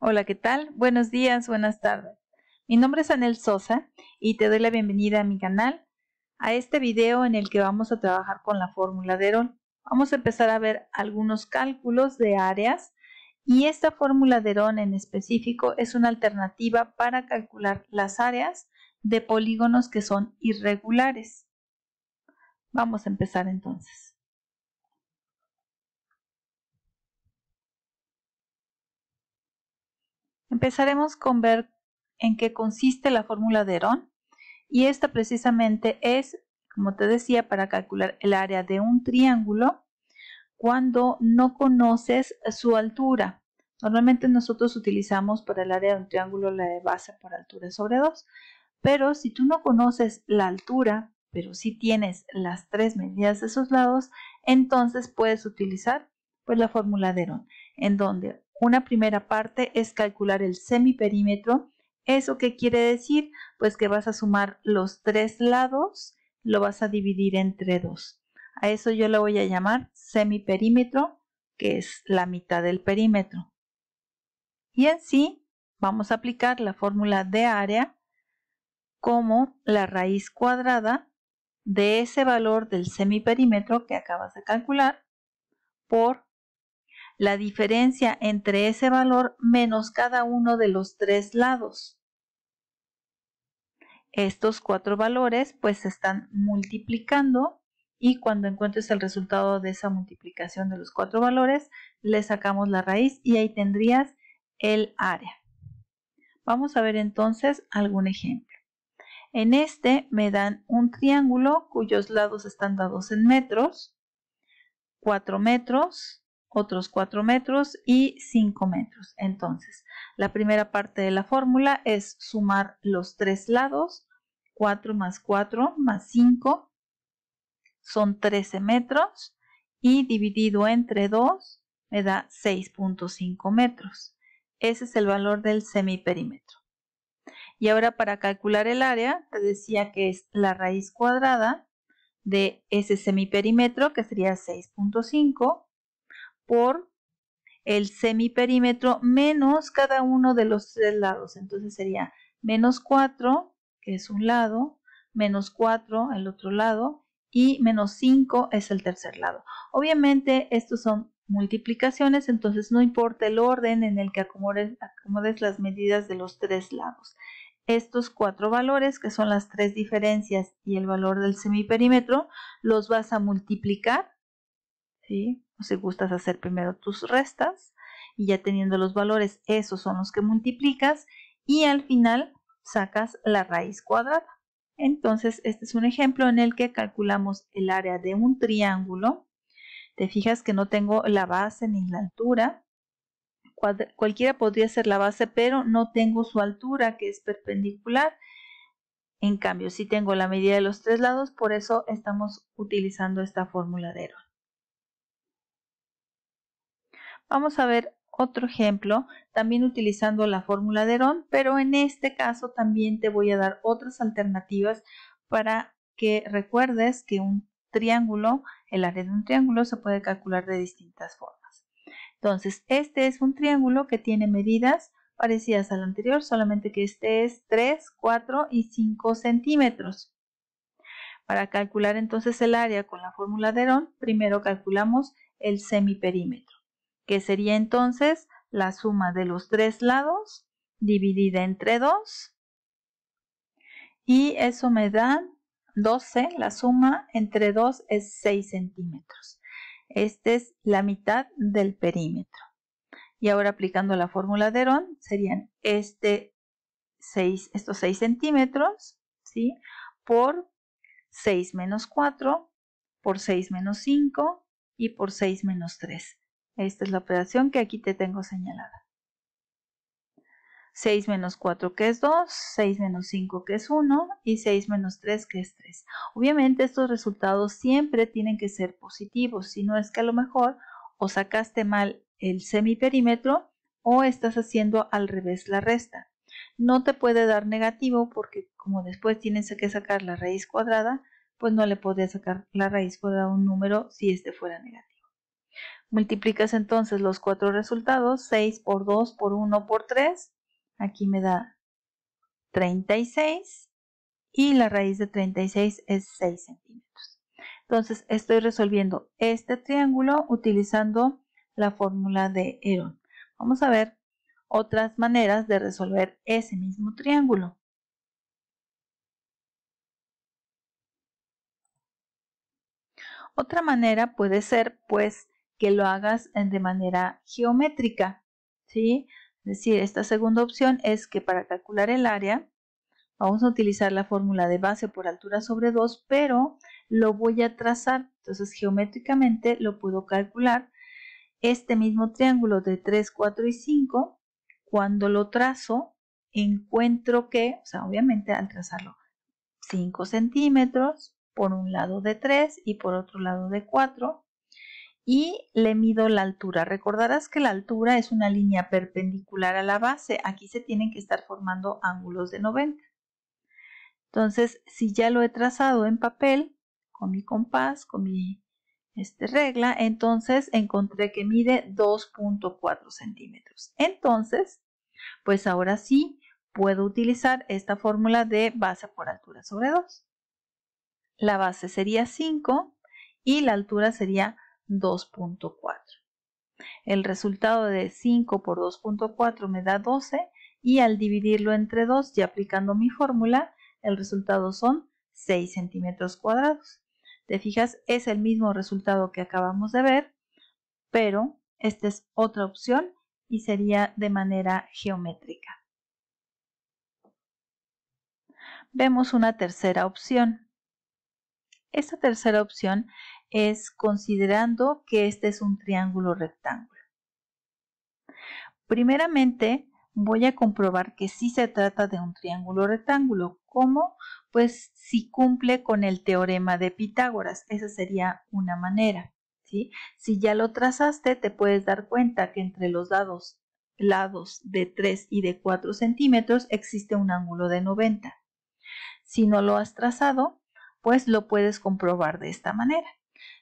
Hola, ¿qué tal? Buenos días, buenas tardes. Mi nombre es Anel Sosa y te doy la bienvenida a mi canal, a este video en el que vamos a trabajar con la fórmula de Herón. Vamos a empezar a ver algunos cálculos de áreas y esta fórmula de Herón en específico es una alternativa para calcular las áreas de polígonos que son irregulares. Vamos a empezar entonces. Empezaremos con ver en qué consiste la fórmula de Herón y esta precisamente es, como te decía, para calcular el área de un triángulo cuando no conoces su altura. Normalmente nosotros utilizamos para el área de un triángulo la de base por altura sobre 2, pero si tú no conoces la altura, pero sí tienes las tres medidas de sus lados, entonces puedes utilizar pues la fórmula de Herón, en donde una primera parte es calcular el semiperímetro. ¿Eso qué quiere decir? Pues que vas a sumar los tres lados, lo vas a dividir entre 2. A eso yo le voy a llamar semiperímetro, que es la mitad del perímetro. Y en sí vamos a aplicar la fórmula de área como la raíz cuadrada de ese valor del semiperímetro que acabas de calcular por la diferencia entre ese valor menos cada uno de los tres lados. Estos cuatro valores pues se están multiplicando y cuando encuentres el resultado de esa multiplicación de los cuatro valores le sacamos la raíz y ahí tendrías el área. Vamos a ver entonces algún ejemplo. En este me dan un triángulo cuyos lados están dados en metros, 4 metros, otros 4 metros y 5 metros. Entonces, la primera parte de la fórmula es sumar los tres lados, 4 más 4 más 5 son 13 metros y dividido entre 2 me da 6.5 metros. Ese es el valor del semiperímetro. Y ahora para calcular el área, te decía que es la raíz cuadrada de ese semiperímetro, que sería 6.5, por el semiperímetro menos cada uno de los tres lados. Entonces sería menos 4, que es un lado, menos 4 el otro lado, y menos 5 es el tercer lado. Obviamente estos son multiplicaciones, entonces no importa el orden en el que acomodes las medidas de los tres lados. Estos cuatro valores, que son las tres diferencias y el valor del semiperímetro, los vas a multiplicar, ¿sí? O si gustas hacer primero tus restas y ya teniendo los valores, esos son los que multiplicas y al final sacas la raíz cuadrada. Entonces, este es un ejemplo en el que calculamos el área de un triángulo. Te fijas que no tengo la base ni la altura. Cualquiera podría ser la base, pero no tengo su altura, que es perpendicular. En cambio, sí tengo la medida de los tres lados, por eso estamos utilizando esta fórmula de Herón. Vamos a ver otro ejemplo, también utilizando la fórmula de Herón, pero en este caso también te voy a dar otras alternativas para que recuerdes que un triángulo, el área de un triángulo se puede calcular de distintas formas. Entonces, este es un triángulo que tiene medidas parecidas al anterior, solamente que este es 3, 4 y 5 centímetros. Para calcular entonces el área con la fórmula de Herón, primero calculamos el semiperímetro, que sería entonces la suma de los tres lados dividida entre 2 y eso me da 12, la suma entre 2 es 6 centímetros. Esta es la mitad del perímetro. Y ahora aplicando la fórmula de Herón serían estos 6 centímetros, ¿sí? Por 6 menos 4, por 6 menos 5 y por 6 menos 3. Esta es la operación que aquí te tengo señalada. 6 menos 4 que es 2, 6 menos 5 que es 1 y 6 menos 3 que es 3. Obviamente estos resultados siempre tienen que ser positivos, si no es que a lo mejor o sacaste mal el semiperímetro o estás haciendo al revés la resta. No te puede dar negativo porque como después tienes que sacar la raíz cuadrada, pues no le podrías sacar la raíz cuadrada a un número si este fuera negativo. Multiplicas entonces los 4 resultados, 6 por 2 por 1 por 3, aquí me da 36 y la raíz de 36 es 6 centímetros. Entonces estoy resolviendo este triángulo utilizando la fórmula de Herón. Vamos a ver otras maneras de resolver ese mismo triángulo. Otra manera puede ser pues que lo hagas de manera geométrica, ¿sí? Es decir, esta segunda opción es que para calcular el área vamos a utilizar la fórmula de base por altura sobre 2, pero lo voy a trazar. Entonces geométricamente lo puedo calcular. Este mismo triángulo de 3, 4 y 5, cuando lo trazo, encuentro que, o sea, obviamente al trazarlo, 5 centímetros por un lado de 3 y por otro lado de 4, y le mido la altura. Recordarás que la altura es una línea perpendicular a la base. Aquí se tienen que estar formando ángulos de 90. Entonces, si ya lo he trazado en papel, con mi compás, con mi regla, entonces encontré que mide 2.4 centímetros. Entonces, pues ahora sí puedo utilizar esta fórmula de base por altura sobre 2. La base sería 5 y la altura sería 2.4. El resultado de 5 por 2.4 me da 12 y al dividirlo entre 2 y aplicando mi fórmula, el resultado son 6 centímetros cuadrados. ¿Te fijas? Es el mismo resultado que acabamos de ver, pero esta es otra opción y sería de manera geométrica. Vemos una tercera opción. Esta tercera opción es considerando que este es un triángulo rectángulo. Primeramente, voy a comprobar que sí se trata de un triángulo rectángulo. ¿Cómo? Pues si cumple con el teorema de Pitágoras. Esa sería una manera, ¿sí? Si ya lo trazaste, te puedes dar cuenta que entre los lados de 3 y de 4 centímetros existe un ángulo de 90. Si no lo has trazado, pues lo puedes comprobar de esta manera.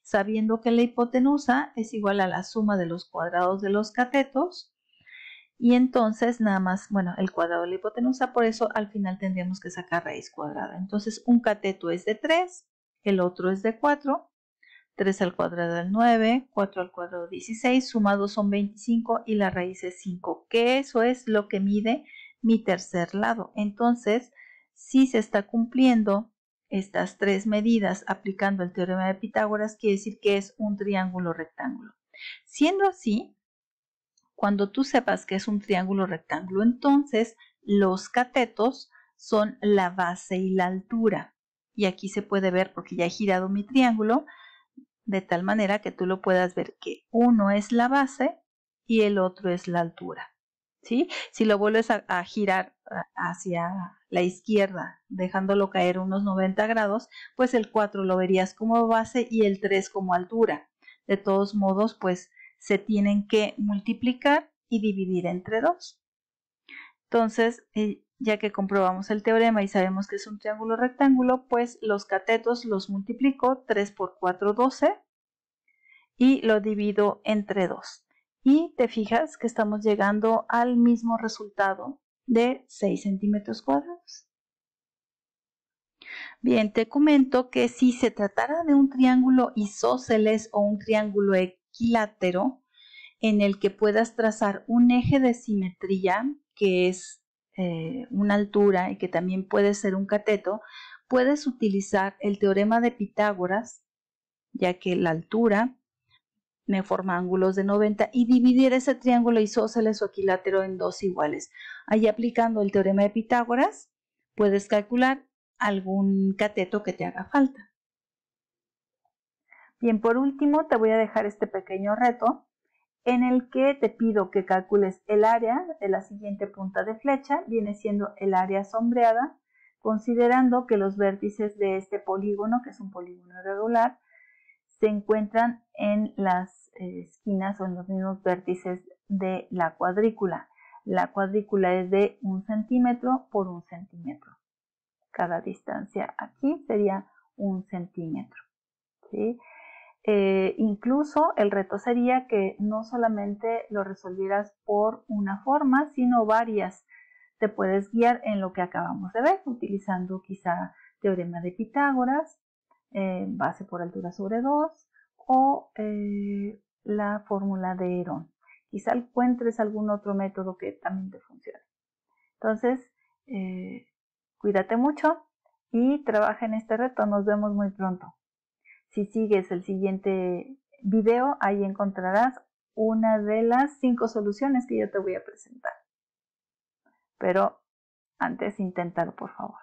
Sabiendo que la hipotenusa es igual a la suma de los cuadrados de los catetos, y entonces nada más, bueno, el cuadrado de la hipotenusa, por eso al final tendríamos que sacar raíz cuadrada. Entonces un cateto es de 3, el otro es de 4, 3 al cuadrado es 9, 4 al cuadrado 16, sumados son 25 y la raíz es 5, que eso es lo que mide mi tercer lado. Entonces, si se está cumpliendo estas tres medidas aplicando el teorema de Pitágoras, quiere decir que es un triángulo rectángulo. Siendo así, cuando tú sepas que es un triángulo rectángulo, entonces los catetos son la base y la altura. Y aquí se puede ver porque ya he girado mi triángulo de tal manera que tú lo puedas ver que uno es la base y el otro es la altura. ¿Sí? Si lo vuelves a girar hacia la izquierda, dejándolo caer unos 90 grados, pues el 4 lo verías como base y el 3 como altura. De todos modos, pues se tienen que multiplicar y dividir entre 2. Entonces, ya que comprobamos el teorema y sabemos que es un triángulo rectángulo, pues los catetos los multiplico, 3 por 4, 12, y lo divido entre 2. Y te fijas que estamos llegando al mismo resultado de 6 centímetros cuadrados. Bien, te comento que si se tratara de un triángulo isósceles o un triángulo equilátero, en el que puedas trazar un eje de simetría, que es una altura y que también puede ser un cateto, puedes utilizar el teorema de Pitágoras, ya que la altura me forma ángulos de 90 y dividir ese triángulo isósceles o equilátero en dos iguales. Ahí aplicando el teorema de Pitágoras, puedes calcular algún cateto que te haga falta. Bien, por último te voy a dejar este pequeño reto en el que te pido que calcules el área de la siguiente punta de flecha, viene siendo el área sombreada, considerando que los vértices de este polígono, que es un polígono irregular, se encuentran en las esquinas o en los mismos vértices de la cuadrícula. La cuadrícula es de 1 centímetro por 1 centímetro. Cada distancia aquí sería 1 centímetro, ¿sí? Incluso el reto sería que no solamente lo resolvieras por una forma, sino varias. Te puedes guiar en lo que acabamos de ver, utilizando quizá teorema de Pitágoras, base por altura sobre 2 o la fórmula de Herón. Quizá encuentres algún otro método que también te funcione. Entonces, cuídate mucho y trabaja en este reto. Nos vemos muy pronto. Si sigues el siguiente video, ahí encontrarás una de las 5 soluciones que yo te voy a presentar. Pero antes, inténtalo, por favor.